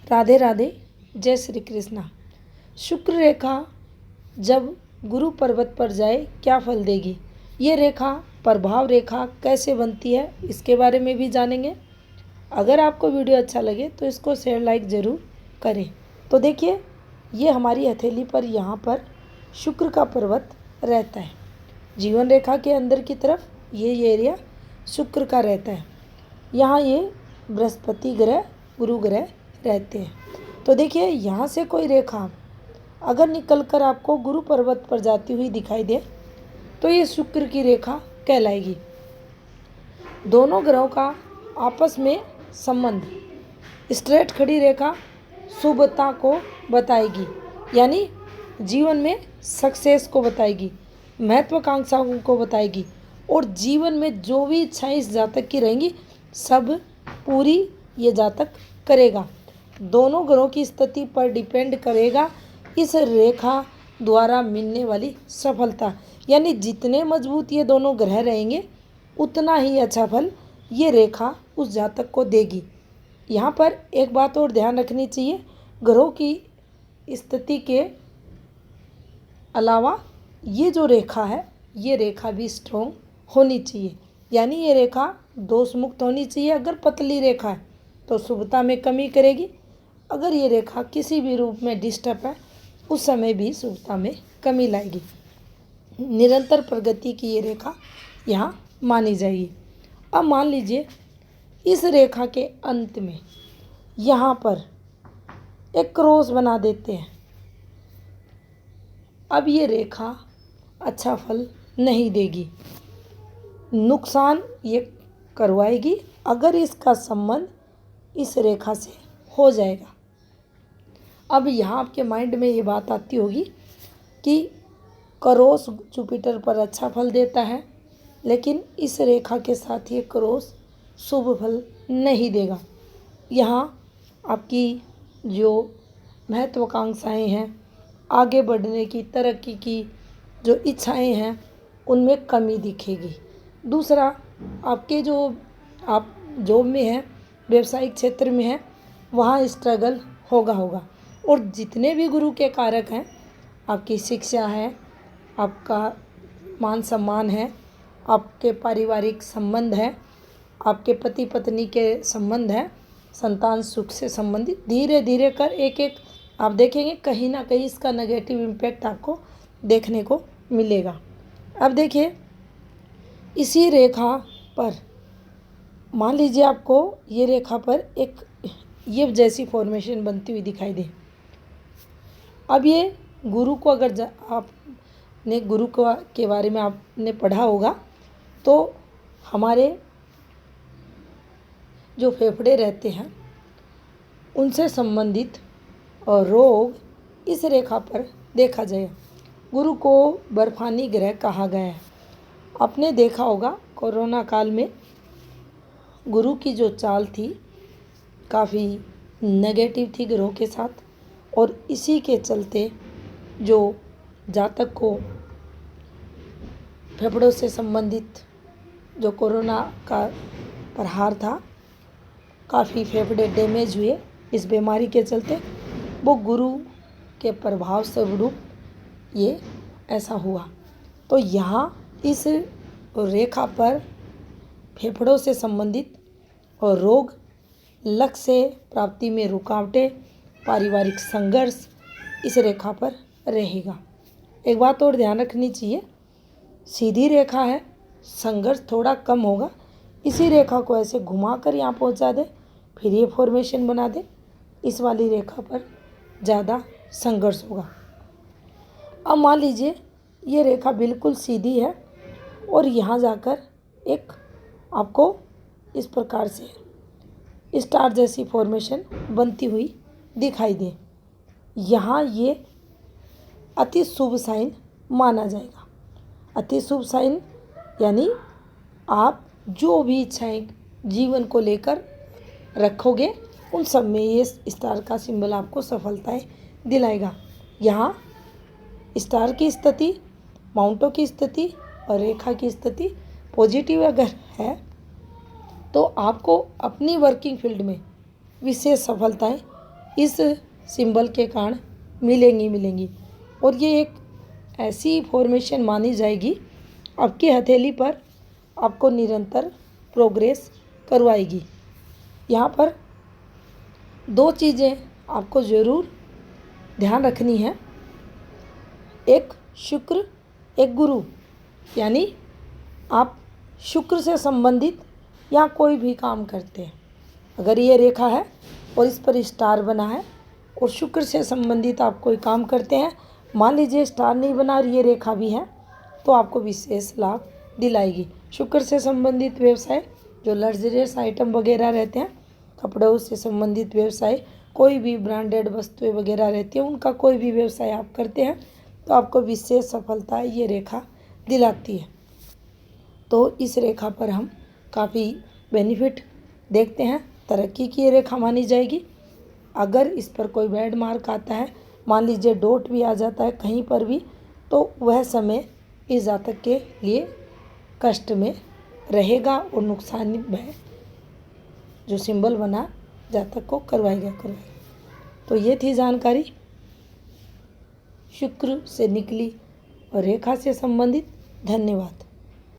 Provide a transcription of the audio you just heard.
राधे राधे, जय श्री कृष्णा। शुक्र रेखा जब गुरु पर्वत पर जाए क्या फल देगी, ये रेखा प्रभाव रेखा कैसे बनती है इसके बारे में भी जानेंगे। अगर आपको वीडियो अच्छा लगे तो इसको शेयर लाइक ज़रूर करें। तो देखिए, ये हमारी हथेली पर यहाँ पर शुक्र का पर्वत रहता है। जीवन रेखा के अंदर की तरफ ये एरिया शुक्र का रहता है। यहाँ ये बृहस्पति ग्रह, गुरु ग्रह रहते हैं। तो देखिए, यहाँ से कोई रेखा अगर निकलकर आपको गुरु पर्वत पर जाती हुई दिखाई दे तो ये शुक्र की रेखा कहलाएगी। दोनों ग्रहों का आपस में संबंध, स्ट्रेट खड़ी रेखा शुभता को बताएगी, यानी जीवन में सक्सेस को बताएगी, महत्वाकांक्षाओं को बताएगी, और जीवन में जो भी इच्छाएं इस जातक की रहेंगी सब पूरी ये जातक करेगा। दोनों ग्रहों की स्थिति पर डिपेंड करेगा इस रेखा द्वारा मिलने वाली सफलता, यानी जितने मजबूत ये दोनों ग्रह रहेंगे उतना ही अच्छा फल ये रेखा उस जातक को देगी। यहाँ पर एक बात और ध्यान रखनी चाहिए, ग्रहों की स्थिति के अलावा ये जो रेखा है ये रेखा भी स्ट्रॉन्ग होनी चाहिए, यानी ये रेखा दोष मुक्त होनी चाहिए। अगर पतली रेखा है तो शुभता में कमी करेगी, अगर ये रेखा किसी भी रूप में डिस्टर्ब है उस समय भी शुभता में कमी लाएगी। निरंतर प्रगति की ये रेखा यहाँ मानी जाएगी। अब मान लीजिए इस रेखा के अंत में यहाँ पर एक क्रॉस बना देते हैं। अब ये रेखा अच्छा फल नहीं देगी, नुकसान ये करवाएगी अगर इसका संबंध इस रेखा से हो जाएगा। अब यहाँ आपके माइंड में ये बात आती होगी कि क्रॉस जुपिटर पर अच्छा फल देता है, लेकिन इस रेखा के साथ ये क्रॉस शुभ फल नहीं देगा। यहाँ आपकी जो महत्वाकांक्षाएं हैं, आगे बढ़ने की, तरक्की की जो इच्छाएं हैं उनमें कमी दिखेगी। दूसरा, आपके जो आप जॉब में हैं, व्यवसायिक क्षेत्र में हैं, वहाँ स्ट्रगल होगा। और जितने भी गुरु के कारक हैं, आपकी शिक्षा है, आपका मान सम्मान है, आपके पारिवारिक संबंध है, आपके पति पत्नी के संबंध हैं, संतान सुख से संबंधित, धीरे धीरे कर एक एक आप देखेंगे कहीं ना कहीं इसका नेगेटिव इम्पैक्ट आपको देखने को मिलेगा। अब देखिए, इसी रेखा पर मान लीजिए आपको ये रेखा पर एक ये जैसी फॉर्मेशन बनती हुई दिखाई दे। अब ये गुरु को अगर आपने गुरु के बारे में आपने पढ़ा होगा तो हमारे जो फेफड़े रहते हैं उनसे संबंधित और रोग इस रेखा पर देखा जाए। गुरु को बर्फानी ग्रह कहा गया है। आपने देखा होगा कोरोना काल में गुरु की जो चाल थी काफ़ी नेगेटिव थी ग्रहों के साथ, और इसी के चलते जो जातक को फेफड़ों से संबंधित जो कोरोना का प्रहार था, काफ़ी फेफड़े डैमेज हुए इस बीमारी के चलते, वो गुरु के प्रभाव स्वरूप ये ऐसा हुआ। तो यहाँ इस रेखा पर फेफड़ों से संबंधित और रोग, लक्ष्य प्राप्ति में रुकावटें, पारिवारिक संघर्ष इस रेखा पर रहेगा। एक बात और ध्यान रखनी चाहिए, सीधी रेखा है, संघर्ष थोड़ा कम होगा। इसी रेखा को ऐसे घुमाकर यहाँ पहुँचा दे, फिर ये फॉर्मेशन बना दे, इस वाली रेखा पर ज़्यादा संघर्ष होगा। अब मान लीजिए ये रेखा बिल्कुल सीधी है और यहाँ जाकर एक आपको इस प्रकार से स्टार जैसी फॉर्मेशन बनती हुई दिखाई दे। यहाँ ये अति शुभ साइन माना जाएगा। अति शुभ साइन यानी आप जो भी इच्छाएं जीवन को लेकर रखोगे उन सब में ये स्टार का सिंबल आपको सफलताएं दिलाएगा। यहाँ स्टार की स्थिति, माउंटों की स्थिति और रेखा की स्थिति पॉजिटिव अगर है तो आपको अपनी वर्किंग फील्ड में विशेष सफलताएं इस सिंबल के कारण मिलेंगी। और ये एक ऐसी फॉर्मेशन मानी जाएगी आपकी हथेली पर आपको निरंतर प्रोग्रेस करवाएगी। यहाँ पर 2 चीज़ें आपको ज़रूर ध्यान रखनी है, एक शुक्र एक गुरु, यानी आप शुक्र से संबंधित या कोई भी काम करते हैं, अगर ये रेखा है और इस पर स्टार बना है और शुक्र से संबंधित आप कोई काम करते हैं, मान लीजिए स्टार नहीं बना और ये रेखा भी है, तो आपको विशेष लाभ दिलाएगी। शुक्र से संबंधित व्यवसाय जो लग्जरियस आइटम वगैरह रहते हैं, कपड़ों से संबंधित व्यवसाय, कोई भी ब्रांडेड वस्तुएं वगैरह रहती हैं, उनका कोई भी व्यवसाय आप करते हैं तो आपको विशेष सफलता ये रेखा दिलाती है। तो इस रेखा पर हम काफ़ी बेनिफिट देखते हैं, तरक्की की ये रेखा मानी जाएगी। अगर इस पर कोई बैड मार्क आता है, मान लीजिए डॉट भी आ जाता है कहीं पर भी, तो वह समय इस जातक के लिए कष्ट में रहेगा और नुकसान भय जो सिंबल बना जातक को करवाएगा। तो ये थी जानकारी शुक्र से निकली और रेखा से संबंधित। धन्यवाद।